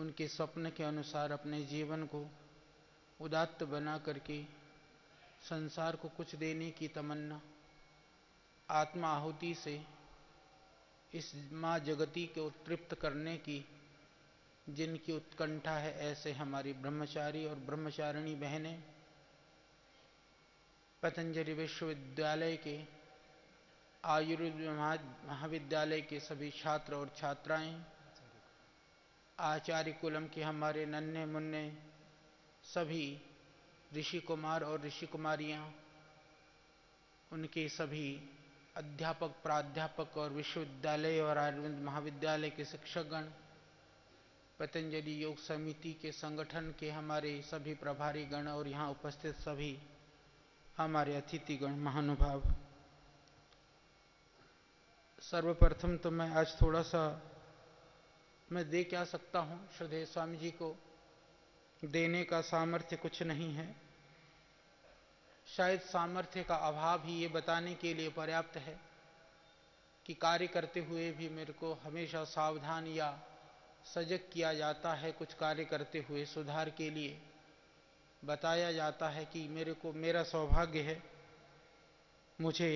उनके स्वप्न के अनुसार अपने जीवन को उदात्त बना करके संसार को कुछ देने की तमन्ना, आत्मा आहुति से इस माँ जगती को तृप्त करने की जिनकी उत्कंठा है, ऐसे हमारी ब्रह्मचारी और ब्रह्मचारिणी बहनें पतंजलि विश्वविद्यालय के आयुर्वेद महाविद्यालय के सभी छात्र और छात्राएं, आचार्य कुलम के हमारे नन्हे मुन्ने सभी ऋषि कुमार और ऋषि कुमारियां, उनके सभी अध्यापक, प्राध्यापक और विश्वविद्यालय और आयुर्वेद महाविद्यालय के शिक्षकगण, पतंजलि योग समिति के संगठन के हमारे सभी प्रभारी गण और यहाँ उपस्थित सभी हमारे अतिथिगण, महानुभाव, सर्वप्रथम तो मैं आज थोड़ा सा मैं दे क्या सकता हूँ। श्रद्धेय स्वामी जी को देने का सामर्थ्य कुछ नहीं है। शायद सामर्थ्य का अभाव ही ये बताने के लिए पर्याप्त है कि कार्य करते हुए भी मेरे को हमेशा सावधान या सजग किया जाता है। कुछ कार्य करते हुए सुधार के लिए बताया जाता है कि मेरा सौभाग्य है, मुझे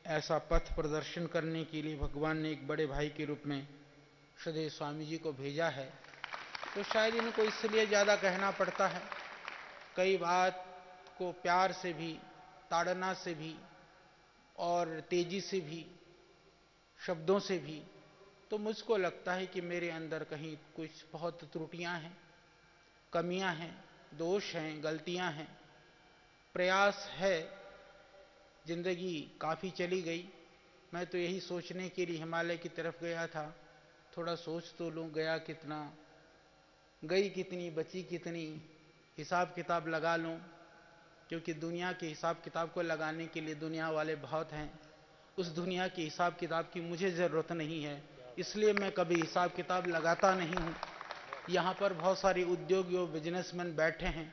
ऐसा पथ प्रदर्शन करने के लिए भगवान ने एक बड़े भाई के रूप में श्रद्धेय स्वामी जी को भेजा है। तो शायद इनको इसलिए ज़्यादा कहना पड़ता है, कई बात को प्यार से भी, ताड़ना से भी और तेजी से भी, शब्दों से भी, तो मुझको लगता है कि मेरे अंदर कहीं कुछ बहुत त्रुटियां हैं, कमियां हैं, दोष हैं, गलतियां हैं, प्रयास है। जिंदगी काफ़ी चली गई, मैं तो यही सोचने के लिए हिमालय की तरफ गया था, थोड़ा सोच तो लूँ गया कितना, गई कितनी, बची कितनी, हिसाब किताब लगा लूँ, क्योंकि दुनिया के हिसाब किताब को लगाने के लिए दुनिया वाले बहुत हैं। उस दुनिया के हिसाब किताब की मुझे ज़रूरत नहीं है, इसलिए मैं कभी हिसाब किताब लगाता नहीं हूँ। यहाँ पर बहुत सारे उद्योगी और बिजनेसमैन बैठे हैं।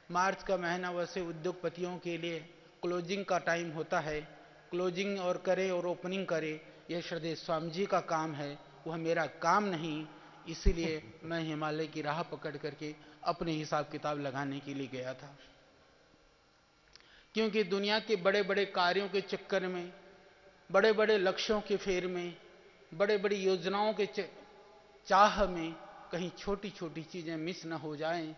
मार्च का महीना वैसे उद्योगपतियों के लिए क्लोजिंग का टाइम होता है, क्लोजिंग और करे और ओपनिंग करे, यह श्रद्धेय स्वामी जी का काम है, वह मेरा काम नहीं। इसीलिए मैं हिमालय की राह पकड़ करके अपने हिसाब किताब लगाने के लिए गया था, क्योंकि दुनिया के बड़े बड़े कार्यों के चक्कर में, बड़े बड़े लक्ष्यों के फेर में, बड़े बड़ी योजनाओं के चाह में कहीं छोटी छोटी चीज़ें मिस न हो जाएं,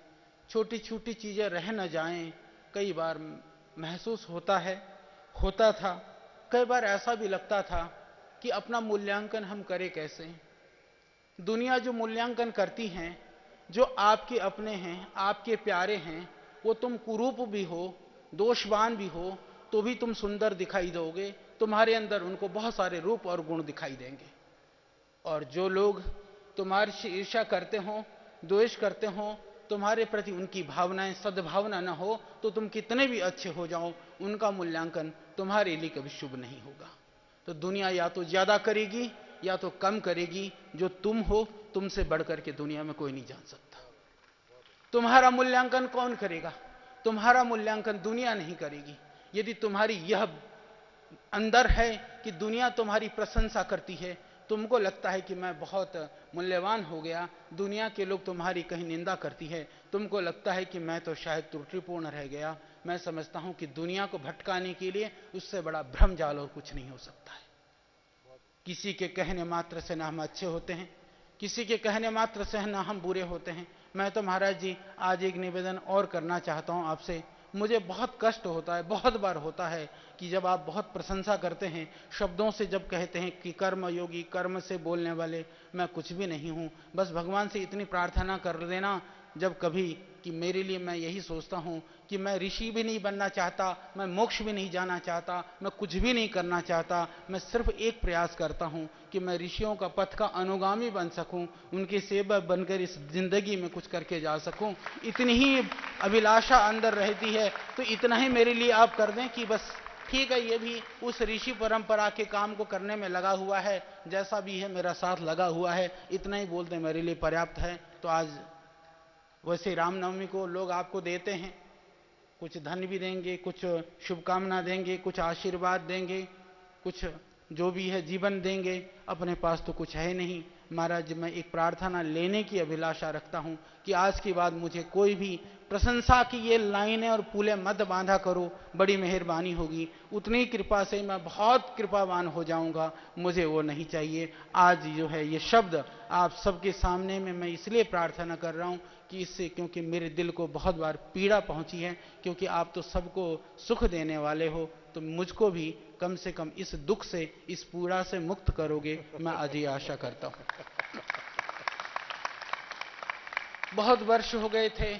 छोटी छोटी चीज़ें रह न जाएं। कई बार महसूस होता है, होता था, कई बार ऐसा भी लगता था कि अपना मूल्यांकन हम करें कैसे। दुनिया जो मूल्यांकन करती हैं, जो आपके अपने हैं, आपके प्यारे हैं, वो तुम कुरूप भी हो, दोषवान भी हो, तो भी तुम सुंदर दिखाई दोगे, तुम्हारे अंदर उनको बहुत सारे रूप और गुण दिखाई देंगे। और जो लोग तुम्हारी ईर्ष्या करते हो, द्वेष करते हो, तुम्हारे प्रति उनकी भावनाएं सद्भावना न हो, तो तुम कितने भी अच्छे हो जाओ, उनका मूल्यांकन तुम्हारे लिए कभी शुभ नहीं होगा। तो दुनिया या तो ज्यादा करेगी या तो कम करेगी। जो तुम हो, तुमसे बढ़कर के दुनिया में कोई नहीं जान सकता। तुम्हारा मूल्यांकन कौन करेगा? तुम्हारा मूल्यांकन दुनिया नहीं करेगी। यदि तुम्हारी यह अंदर है कि दुनिया तुम्हारी प्रशंसा करती है, तुमको लगता है कि मैं बहुत मूल्यवान हो गया, दुनिया के लोग तुम्हारी कहीं निंदा करती है, तुमको लगता है कि मैं तो शायद त्रुटिपूर्ण रह गया, मैं समझता हूं कि दुनिया को भटकाने के लिए उससे बड़ा भ्रम जाल और कुछ नहीं हो सकता है। किसी के कहने मात्र से ना हम अच्छे होते हैं, किसी के कहने मात्र से ना हम बुरे होते हैं। मैं तो महाराज जी आज एक निवेदन और करना चाहता हूं आपसे। मुझे बहुत कष्ट होता है, बहुत बार होता है कि जब आप बहुत प्रशंसा करते हैं, शब्दों से जब कहते हैं कि कर्म योगी, कर्म से बोलने वाले, मैं कुछ भी नहीं हूं। बस भगवान से इतनी प्रार्थना कर देना जब कभी कि मेरे लिए, मैं यही सोचता हूं कि मैं ऋषि भी नहीं बनना चाहता, मैं मोक्ष भी नहीं जाना चाहता, मैं कुछ भी नहीं करना चाहता। मैं सिर्फ एक प्रयास करता हूं कि मैं ऋषियों का पथ का अनुगामी बन सकूं, उनके सेवक बनकर इस जिंदगी में कुछ करके जा सकूं। इतनी ही अभिलाषा अंदर रहती है, तो इतना ही मेरे लिए आप कर दें कि बस ठीक है, ये भी उस ऋषि परंपरा के काम को करने में लगा हुआ है, जैसा भी है मेरा साथ लगा हुआ है, इतना ही बोलते मेरे लिए पर्याप्त है। तो आज वैसे रामनवमी को लोग आपको देते हैं, कुछ धन भी देंगे, कुछ शुभकामना देंगे, कुछ आशीर्वाद देंगे, कुछ जो भी है जीवन देंगे। अपने पास तो कुछ है नहीं, महाराज मैं एक प्रार्थना लेने की अभिलाषा रखता हूं कि आज के बाद मुझे कोई भी प्रशंसा की ये लाइनें और पुले मत बांधा करो, बड़ी मेहरबानी होगी। उतनी कृपा से मैं बहुत कृपावान हो जाऊंगा, मुझे वो नहीं चाहिए। आज जो है ये शब्द आप सबके सामने में मैं इसलिए प्रार्थना कर रहा हूं कि इससे, क्योंकि मेरे दिल को बहुत बार पीड़ा पहुंची है, क्योंकि आप तो सबको सुख देने वाले हो, तो मुझको भी कम से कम इस दुख से, इस पीड़ा से मुक्त करोगे, मैं आज ये आशा करता हूं। बहुत वर्ष हो गए थे,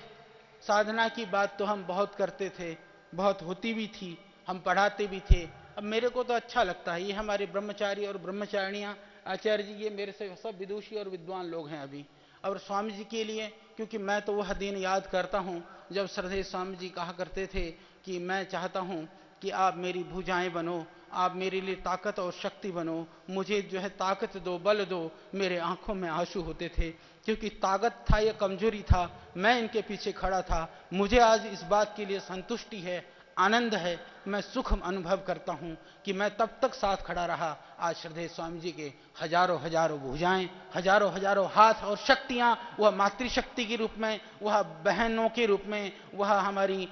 साधना की बात तो हम बहुत करते थे, बहुत होती भी थी, हम पढ़ाते भी थे। अब मेरे को तो अच्छा लगता है, ये हमारे ब्रह्मचारी और ब्रह्मचारिणियां, आचार्य जी, ये मेरे से सब विदुषी और विद्वान लोग हैं अभी। और स्वामी जी के लिए, क्योंकि मैं तो वह दिन याद करता हूं जब श्रद्धेय स्वामी जी कहा करते थे कि मैं चाहता हूं कि आप मेरी भुजाएं बनो, आप मेरे लिए ताकत और शक्ति बनो, मुझे जो है ताकत दो, बल दो। मेरे आंखों में आंसू होते थे, क्योंकि ताकत था या कमजोरी था, मैं इनके पीछे खड़ा था। मुझे आज इस बात के लिए संतुष्टि है, आनंद है, मैं सुख अनुभव करता हूं कि मैं तब तक साथ खड़ा रहा। आज श्रद्धेय स्वामी जी के हजारों हजारों भुजाएं, हजारों हजारों हाथ और शक्तियां, वह मातृशक्ति के रूप में, वह बहनों के रूप में, वह हमारी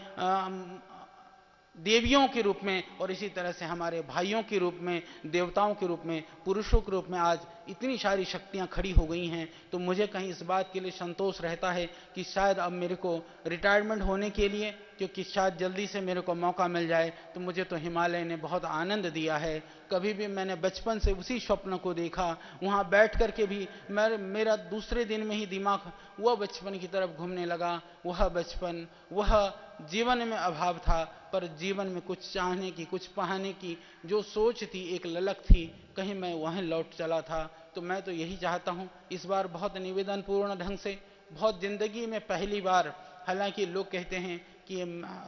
देवियों के रूप में, और इसी तरह से हमारे भाइयों के रूप में, देवताओं के रूप में, पुरुषों के रूप में आज इतनी सारी शक्तियां खड़ी हो गई हैं। तो मुझे कहीं इस बात के लिए संतोष रहता है कि शायद अब मेरे को रिटायरमेंट होने के लिए, क्योंकि शायद जल्दी से मेरे को मौका मिल जाए, तो मुझे तो हिमालय ने बहुत आनंद दिया है। कभी भी मैंने बचपन से उसी स्वप्न को देखा, वहां बैठ करके भी मेरा दूसरे दिन में ही दिमाग वह बचपन की तरफ घूमने लगा। वह बचपन, वह जीवन में अभाव था, पर जीवन में कुछ चाहने की, कुछ पाने की जो सोच थी, एक ललक थी, कहीं मैं वहीं लौट चला था। तो मैं तो यही चाहता हूं, इस बार बहुत निवेदन पूर्ण ढंग से, बहुत जिंदगी में पहली बार, हालांकि लोग कहते हैं कि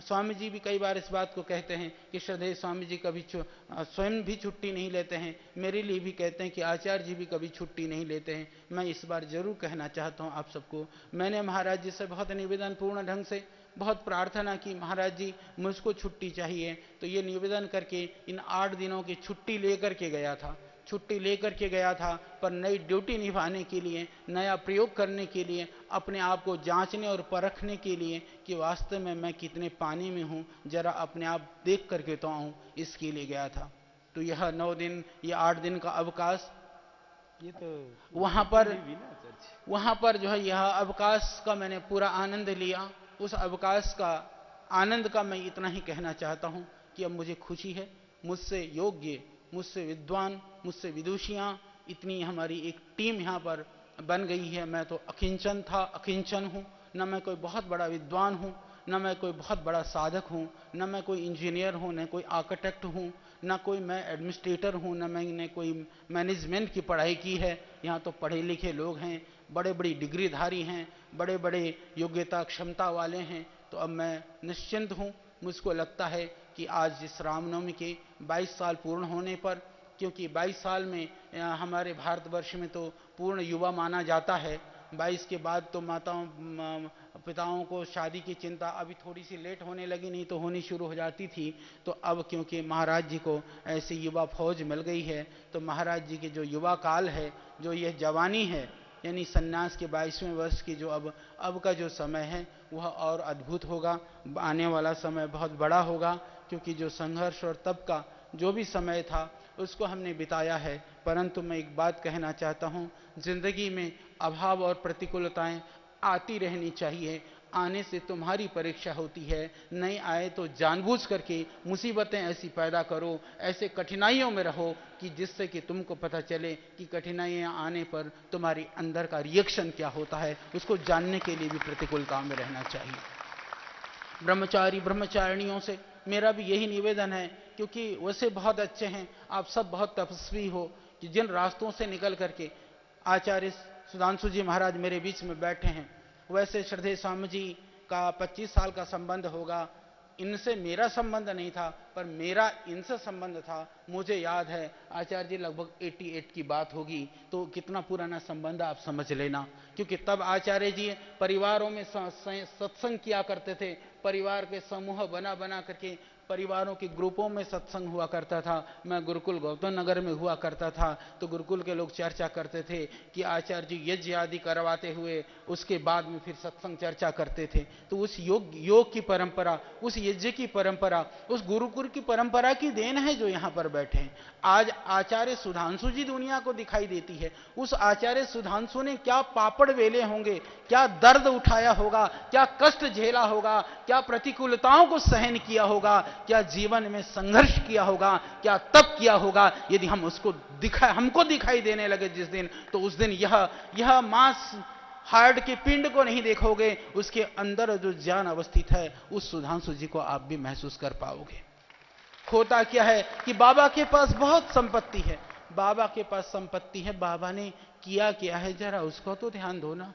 स्वामी जी भी कई बार इस बात को कहते हैं कि श्रद्धेय स्वामी जी कभी स्वयं भी छुट्टी नहीं लेते हैं, मेरे लिए भी कहते हैं कि आचार्य जी भी कभी छुट्टी नहीं लेते हैं। मैं इस बार जरूर कहना चाहता हूं आप सबको, मैंने महाराज जी से बहुत निवेदन पूर्ण ढंग से बहुत प्रार्थना की, महाराज जी मुझको छुट्टी चाहिए। तो ये निवेदन करके इन 8 दिनों की छुट्टी लेकर के गया था, छुट्टी लेकर के गया था, पर नई ड्यूटी निभाने के लिए, नया प्रयोग करने के लिए, अपने आप को जांचने और परखने के लिए कि वास्तव में मैं कितने पानी में हूं, जरा अपने आप देख करके तो आऊं, इसके लिए गया था। तो यह 9 दिन, यह 8 दिन का अवकाश, ये तो वहां पर जो है यह अवकाश का मैंने पूरा आनंद लिया। उस अवकाश का आनंद का मैं इतना ही कहना चाहता हूं कि अब मुझे खुशी है, मुझसे योग्य, मुझसे विद्वान, मुझसे विदुषियां, इतनी हमारी एक टीम यहां पर बन गई है। मैं तो अकिंचन था, अकिंचन हूं, न मैं कोई बहुत बड़ा विद्वान हूं, न मैं कोई बहुत बड़ा साधक हूं, न मैं कोई इंजीनियर हूं, न कोई आर्किटेक्ट हूं, न कोई मैं एडमिनिस्ट्रेटर हूं, न मैंने कोई मैनेजमेंट की पढ़ाई की है। यहाँ तो पढ़े लिखे लोग हैं, बड़े बड़ी डिग्रीधारी हैं, बड़े बड़े योग्यता क्षमता वाले हैं। तो अब मैं निश्चिंत हूं। मुझको लगता है कि आज इस रामनवमी के 22 साल पूर्ण होने पर, क्योंकि 22 साल में हमारे भारतवर्ष में तो पूर्ण युवा माना जाता है, 22 के बाद तो माताओं पिताओं को शादी की चिंता अभी थोड़ी सी लेट होने लगी, नहीं तो होनी शुरू हो जाती थी। तो अब क्योंकि महाराज जी को ऐसी युवा फौज मिल गई है, तो महाराज जी के जो युवा काल है, जो यह जवानी है, यानी सन्यास के 22वें वर्ष की जो अब का जो समय है, वह और अद्भुत होगा। आने वाला समय बहुत बड़ा होगा, क्योंकि जो संघर्ष और तप का जो भी समय था उसको हमने बिताया है। परंतु मैं एक बात कहना चाहता हूं, जिंदगी में अभाव और प्रतिकूलताएं आती रहनी चाहिए। आने से तुम्हारी परीक्षा होती है, नहीं आए तो जानबूझ करके मुसीबतें ऐसी पैदा करो, ऐसे कठिनाइयों में रहो कि जिससे कि तुमको पता चले कि कठिनाइयां आने पर तुम्हारी अंदर का रिएक्शन क्या होता है, उसको जानने के लिए भी प्रतिकूलता में रहना चाहिए। ब्रह्मचारी ब्रह्मचारिणियों से मेरा भी यही निवेदन है, क्योंकि वैसे बहुत अच्छे हैं, आप सब बहुत तपस्वी हो, कि जिन रास्तों से निकल करके आचार्य सुधांशु जी महाराज मेरे बीच में बैठे हैं, वैसे श्रद्धेय स्वामी जी का 25 साल का संबंध होगा। इनसे मेरा संबंध नहीं था, पर मेरा इनसे संबंध था। मुझे याद है आचार्य जी लगभग 88 की बात होगी, तो कितना पुराना संबंध आप समझ लेना। क्योंकि तब आचार्य जी परिवारों में सत्संग किया करते थे, परिवार के समूह बना बना करके परिवारों के ग्रुपों में सत्संग हुआ करता था। मैं गुरुकुल गौतम नगर में हुआ करता था, तो गुरुकुल के लोग चर्चा करते थे कि आचार्य जी यज्ञ आदि करवाते हुए उसके बाद में फिर सत्संग चर्चा करते थे। तो उस योग की परंपरा, उस यज्ञ की परंपरा, उस गुरुकुल की परंपरा की देन है जो यहां पर बैठे हैं। आज आचार्य सुधांशु जी दुनिया को दिखाई देती है। उस आचार्य सुधांशु ने क्या पापड़ वेले होंगे, क्या दर्द उठाया होगा, क्या कष्ट झेला होगा, क्या प्रतिकूलताओं को सहन किया होगा, क्या जीवन में संघर्ष किया होगा, क्या तप किया होगा। यदि हम उसको हमको दिखाई देने लगे जिस दिन, तो उस दिन यह मांस हार्ट के पिंड को नहीं देखोगे, उसके अंदर जो ज्ञान अवस्थित है उस सुधांशु जी को आप भी महसूस कर पाओगे। होता क्या है कि बाबा के पास बहुत संपत्ति है, बाबा के पास संपत्ति है, बाबा ने किया क्या है जरा उसको तो ध्यान दो ना।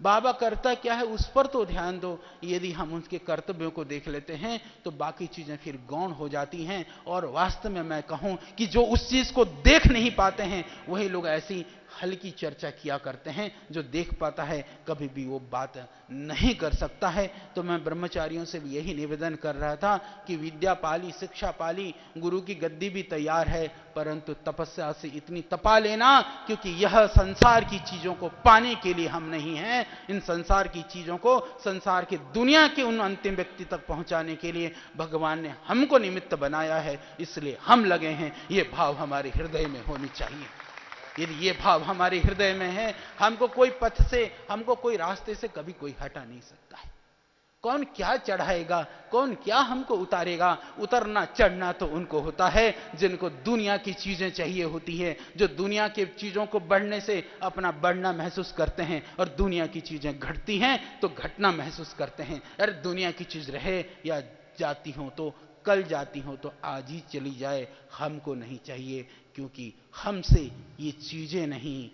बाबा करता क्या है उस पर तो ध्यान दो। यदि हम उनके कर्तव्यों को देख लेते हैं तो बाकी चीजें फिर गौण हो जाती हैं। और वास्तव में मैं कहूं कि जो उस चीज को देख नहीं पाते हैं वही लोग ऐसी हल्की चर्चा किया करते हैं। जो देख पाता है कभी भी वो बात नहीं कर सकता है। तो मैं ब्रह्मचारियों से भी यही निवेदन कर रहा था कि विद्या पाली, शिक्षा पाली, गुरु की गद्दी भी तैयार है, परंतु तपस्या से इतनी तपा लेना, क्योंकि यह संसार की चीजों को पाने के लिए हम नहीं हैं। इन संसार की चीजों को, संसार की दुनिया के उन अंतिम व्यक्ति तक पहुंचाने के लिए भगवान ने हमको निमित्त बनाया है, इसलिए हम लगे हैं। ये भाव हमारे हृदय में होनी चाहिए। यदि ये भाव हमारे हृदय में है, हमको कोई पथ से, हमको कोई रास्ते से कभी कोई हटा नहीं सकता है। कौन क्या चढ़ाएगा, कौन क्या हमको उतारेगा। उतरना चढ़ना तो उनको होता है जिनको दुनिया की चीजें चाहिए होती है, जो दुनिया की चीजों को बढ़ने से अपना बढ़ना महसूस करते हैं, और दुनिया की चीजें घटती हैं तो घटना महसूस करते हैं। अरे दुनिया की चीज रहे या जाती हो तो कल जाती हो तो आज ही चली जाए, हमको नहीं चाहिए, क्योंकि हमसे ये चीजें नहीं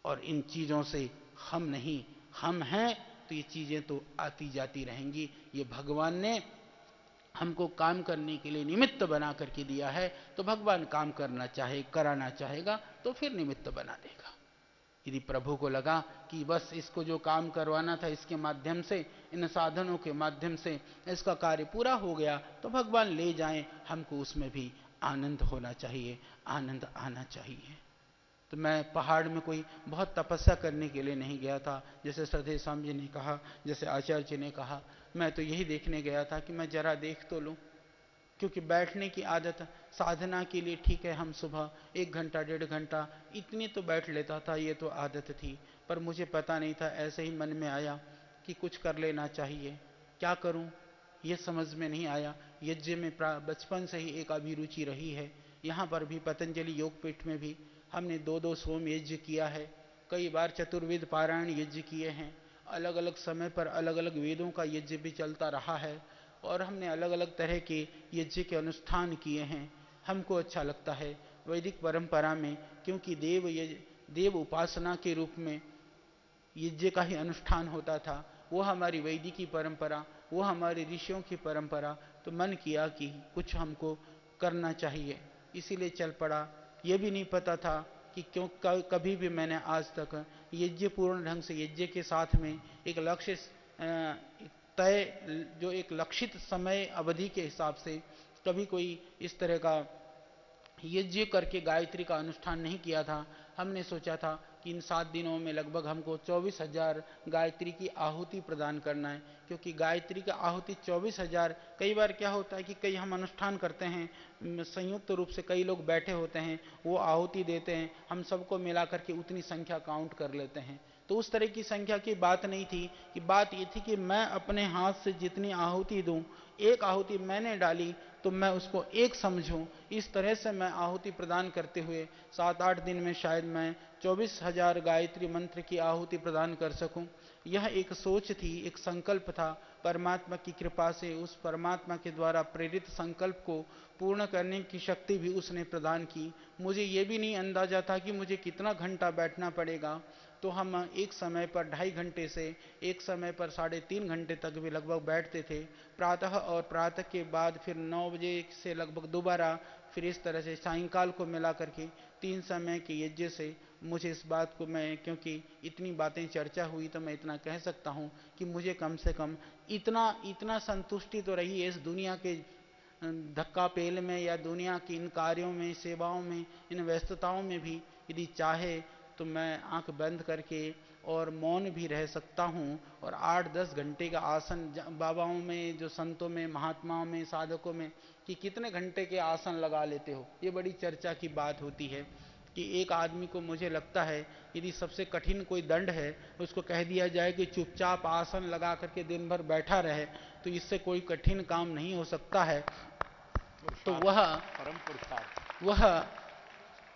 और इन चीजों से हम नहीं। हम हैं तो ये चीजें तो आती जाती रहेंगी। ये भगवान ने हमको काम करने के लिए निमित्त बना करके दिया है, तो भगवान काम करना चाहे, कराना चाहेगा तो फिर निमित्त बना देगा। यदि प्रभु को लगा कि बस इसको जो काम करवाना था इसके माध्यम से, इन साधनों के माध्यम से इसका कार्य पूरा हो गया, तो भगवान ले जाएं। हमको उसमें भी आनंद होना चाहिए, आनंद आना चाहिए। तो मैं पहाड़ में कोई बहुत तपस्या करने के लिए नहीं गया था, जैसे श्रद्धेय स्वामी जी ने कहा, जैसे आचार्य जी ने कहा। मैं तो यही देखने गया था कि मैं जरा देख तो लूं, क्योंकि बैठने की आदत साधना के लिए ठीक है, हम सुबह 1 घंटा 1.5 घंटा इतनी तो बैठ लेता था, ये तो आदत थी। पर मुझे पता नहीं था, ऐसे ही मन में आया कि कुछ कर लेना चाहिए। क्या करूं ये समझ में नहीं आया। यज्ञ में बचपन से ही एक अभिरुचि रही है। यहाँ पर भी पतंजलि योगपीठ में भी हमने 2-2 सोम यज्ञ किया है, कई बार चतुर्वेद पारायण यज्ञ किए हैं, अलग अलग समय पर अलग अलग वेदों का यज्ञ भी चलता रहा है, और हमने अलग अलग तरह के यज्ञ के अनुष्ठान किए हैं। हमको अच्छा लगता है वैदिक परंपरा में, क्योंकि देव उपासना के रूप में यज्ञ का ही अनुष्ठान होता था। वो हमारी वैदिकी परंपरा, वो हमारी ऋषियों की परंपरा। तो मन किया कि कुछ हमको करना चाहिए, इसीलिए चल पड़ा। ये भी नहीं पता था कि क्यों कभी भी मैंने आज तक यज्ञ पूर्ण ढंग से, यज्ञ के साथ में एक लक्ष्य तय, जो एक लक्षित समय अवधि के हिसाब से कभी कोई इस तरह का यज्ञ करके गायत्री का अनुष्ठान नहीं किया था। हमने सोचा था कि इन 7 दिनों में लगभग हमको 24,000 गायत्री की आहुति प्रदान करना है, क्योंकि गायत्री की आहुति 24,000। कई बार क्या होता है कि कई हम अनुष्ठान करते हैं, संयुक्त रूप से कई लोग बैठे होते हैं, वो आहुति देते हैं, हम सबको मिला करके उतनी संख्या काउंट कर लेते हैं। तो उस तरह की संख्या की बात नहीं थी, कि बात ये थी कि मैं अपने हाथ से जितनी आहुति दूं, एक आहुति मैंने डाली तो मैं उसको एक समझूं। इस तरह से मैं आहुति प्रदान करते हुए 7-8 दिन में शायद मैं 24,000 गायत्री मंत्र की आहुति प्रदान कर सकूं। यह एक सोच थी, एक संकल्प था। परमात्मा की कृपा से उस परमात्मा के द्वारा प्रेरित संकल्प को पूर्ण करने की शक्ति भी उसने प्रदान की। मुझे ये भी नहीं अंदाजा था कि मुझे कितना घंटा बैठना पड़ेगा। तो हम एक समय पर 2.5 घंटे से एक समय पर 3.5 घंटे तक भी लगभग बैठते थे, प्रातः, और प्रातः के बाद फिर 9 बजे से लगभग दोबारा, फिर इस तरह से सायंकाल को मिला करके 3 समय के यज्ञ से मुझे इस बात को, मैं क्योंकि इतनी बातें चर्चा हुई तो मैं इतना कह सकता हूँ कि मुझे कम से कम इतना संतुष्टि तो रही है इस दुनिया के धक्का पेल में या दुनिया की इन कार्यों में, सेवाओं में, इन व्यस्तताओं में भी यदि चाहे तो मैं आंख बंद करके और मौन भी रह सकता हूँ और 8-10 घंटे का आसन, बाबाओं में, जो संतों में, महात्माओं में, साधकों में, कि कितने घंटे के आसन लगा लेते हो, ये बड़ी चर्चा की बात होती है कि एक आदमी को, मुझे लगता है यदि सबसे कठिन कोई दंड है उसको कह दिया जाए कि चुपचाप आसन लगा करके दिन भर बैठा रहे, तो इससे कोई कठिन काम नहीं हो सकता है। तो वह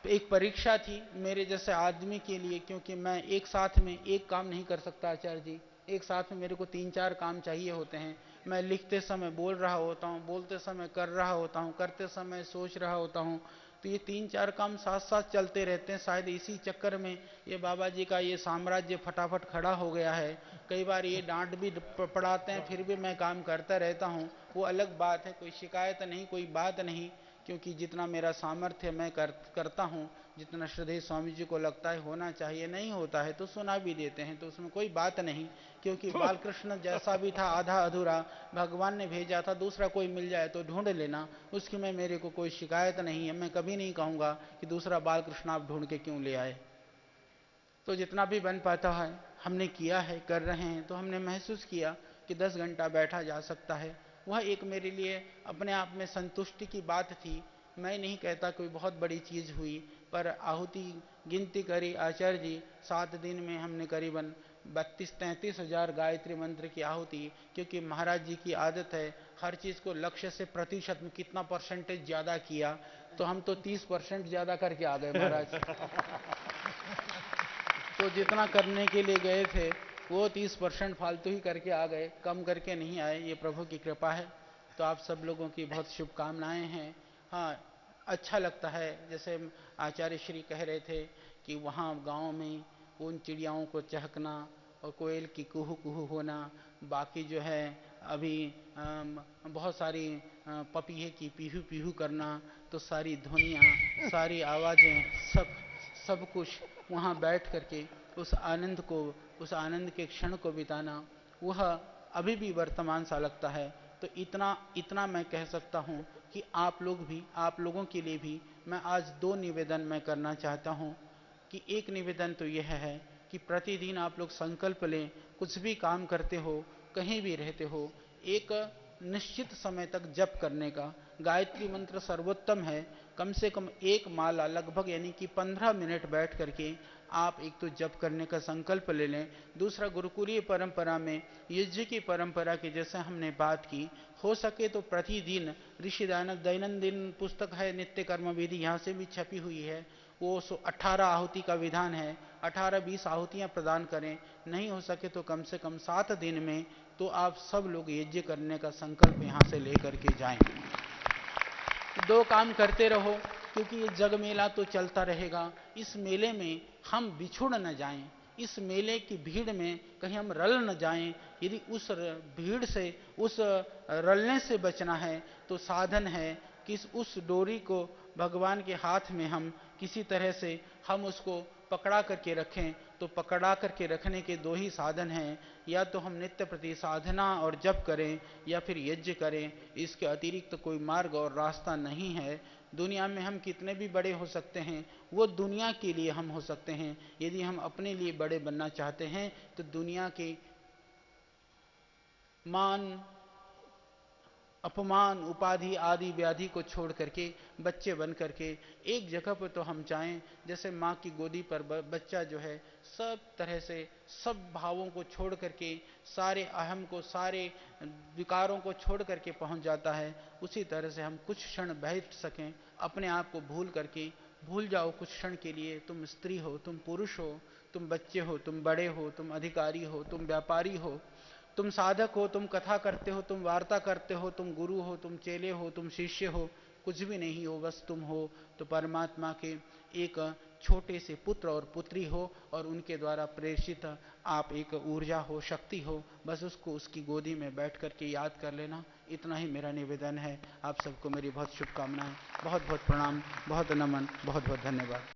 एक परीक्षा थी मेरे जैसे आदमी के लिए, क्योंकि मैं एक साथ में एक काम नहीं कर सकता आचार्य जी, एक साथ में मेरे को 3-4 काम चाहिए होते हैं। मैं लिखते समय बोल रहा होता हूँ, बोलते समय कर रहा होता हूँ, करते समय सोच रहा होता हूँ, तो ये 3-4 काम साथ साथ चलते रहते हैं। शायद इसी चक्कर में ये बाबा जी का ये साम्राज्य फटाफट खड़ा हो गया है। कई बार ये डांट भी पड़ाते हैं, फिर भी मैं काम करता रहता हूँ, वो अलग बात है, कोई शिकायत नहीं, कोई बात नहीं, क्योंकि जितना मेरा सामर्थ्य मैं करता हूँ, जितना श्रद्धेय स्वामी जी को लगता है होना चाहिए, नहीं होता है तो सुना भी देते हैं, तो उसमें कोई बात नहीं, क्योंकि बालकृष्ण जैसा भी था आधा अधूरा, भगवान ने भेजा था, दूसरा कोई मिल जाए तो ढूंढ लेना, उसकी में मेरे को कोई शिकायत नहीं है। मैं कभी नहीं कहूँगा कि दूसरा बालकृष्ण आप ढूंढ के क्यों ले आए। तो जितना भी बन पाता है हमने किया है, कर रहे हैं, तो हमने महसूस किया कि 10 घंटा बैठा जा सकता है। वह एक मेरे लिए अपने आप में संतुष्टि की बात थी। मैं नहीं कहता कोई बहुत बड़ी चीज़ हुई, पर आहुति गिनती करी आचार्य जी, 7 दिन में हमने करीबन 32-33 हजार गायत्री मंत्र की आहुति, क्योंकि महाराज जी की आदत है हर चीज़ को लक्ष्य से प्रतिशत में कितना परसेंटेज ज़्यादा किया, तो हम तो 30% ज़्यादा करके आ गए महाराज। तो जितना करने के लिए गए थे वो 30% फालतू ही करके आ गए, कम करके नहीं आए, ये प्रभु की कृपा है। तो आप सब लोगों की बहुत शुभकामनाएं हैं। हाँ, अच्छा लगता है, जैसे आचार्य श्री कह रहे थे कि वहाँ गांव में उन चिड़ियाओं को चहकना और कोयल की कुहू कुहू होना, बाकी जो है अभी बहुत सारी पपीहे की पीहू पीहू करना, तो सारी ध्वनियाँ, सारी आवाज़ें, सब कुछ वहाँ बैठ करके उस आनंद के क्षण को बिताना, वह अभी भी वर्तमान सा लगता है। तो इतना मैं कह सकता हूँ कि आप लोगों के लिए भी मैं आज 2 निवेदन मैं करना चाहता हूँ। कि एक निवेदन तो यह है कि प्रतिदिन आप लोग संकल्प लें, कुछ भी काम करते हो, कहीं भी रहते हो, एक निश्चित समय तक जप करने का। गायत्री मंत्र सर्वोत्तम है, कम से कम एक माला लगभग यानी कि 15 मिनट बैठ करके आप एक तो जप करने का संकल्प ले लें। दूसरा, गुरुकुलीय परंपरा में यज्ञ की परंपरा की जैसे हमने बात की, हो सके तो प्रतिदिन ऋषि दैनंदिन पुस्तक है नित्य कर्म विधि, यहाँ से भी छपी हुई है, वो 18 आहुति का विधान है, 18-20 आहुतियाँ प्रदान करें। नहीं हो सके तो कम से कम 7 दिन में तो आप सब लोग यज्ञ करने का संकल्प यहाँ से लेकर के जाएं। 2 काम करते रहो, क्योंकि ये जग मेला तो चलता रहेगा। इस मेले में हम बिछुड़ न जाएं, इस मेले की भीड़ में कहीं हम रल न जाएं। यदि उस भीड़ से, उस रलने से बचना है तो साधन है कि उस डोरी को भगवान के हाथ में हम किसी तरह से हम उसको पकड़ा करके रखें। तो पकड़ा करके रखने के 2 ही साधन हैं, या तो हम नित्य प्रति साधना और जप करें या फिर यज्ञ करें। इसके अतिरिक्त तो कोई मार्ग और रास्ता नहीं है। दुनिया में हम कितने भी बड़े हो सकते हैं, वो दुनिया के लिए हम हो सकते हैं। यदि हम अपने लिए बड़े बनना चाहते हैं तो दुनिया के मान, अपमान, उपाधि आदि व्याधि को छोड़ करके बच्चे बन करके एक जगह पर तो हम जाएं, जैसे माँ की गोदी पर बच्चा जो है सब तरह से सब भावों को छोड़ करके, सारे अहम को, सारे विकारों को छोड़ करके पहुंच जाता है। उसी तरह से हम कुछ क्षण बैठ सकें, अपने आप को भूल करके, भूल जाओ कुछ क्षण के लिए, तुम स्त्री हो, तुम पुरुष हो, तुम बच्चे हो, तुम बड़े हो, तुम अधिकारी हो, तुम व्यापारी हो, तुम साधक हो, तुम कथा करते हो, तुम वार्ता करते हो, तुम गुरु हो, तुम चेले हो, तुम शिष्य हो, कुछ भी नहीं हो, बस तुम हो तो परमात्मा के एक छोटे से पुत्र और पुत्री हो, और उनके द्वारा प्रेषित आप एक ऊर्जा हो, शक्ति हो। बस उसको उसकी गोदी में बैठ करके याद कर लेना। इतना ही मेरा निवेदन है। आप सबको मेरी बहुत शुभकामनाएं, बहुत बहुत प्रणाम, बहुत नमन, बहुत बहुत धन्यवाद।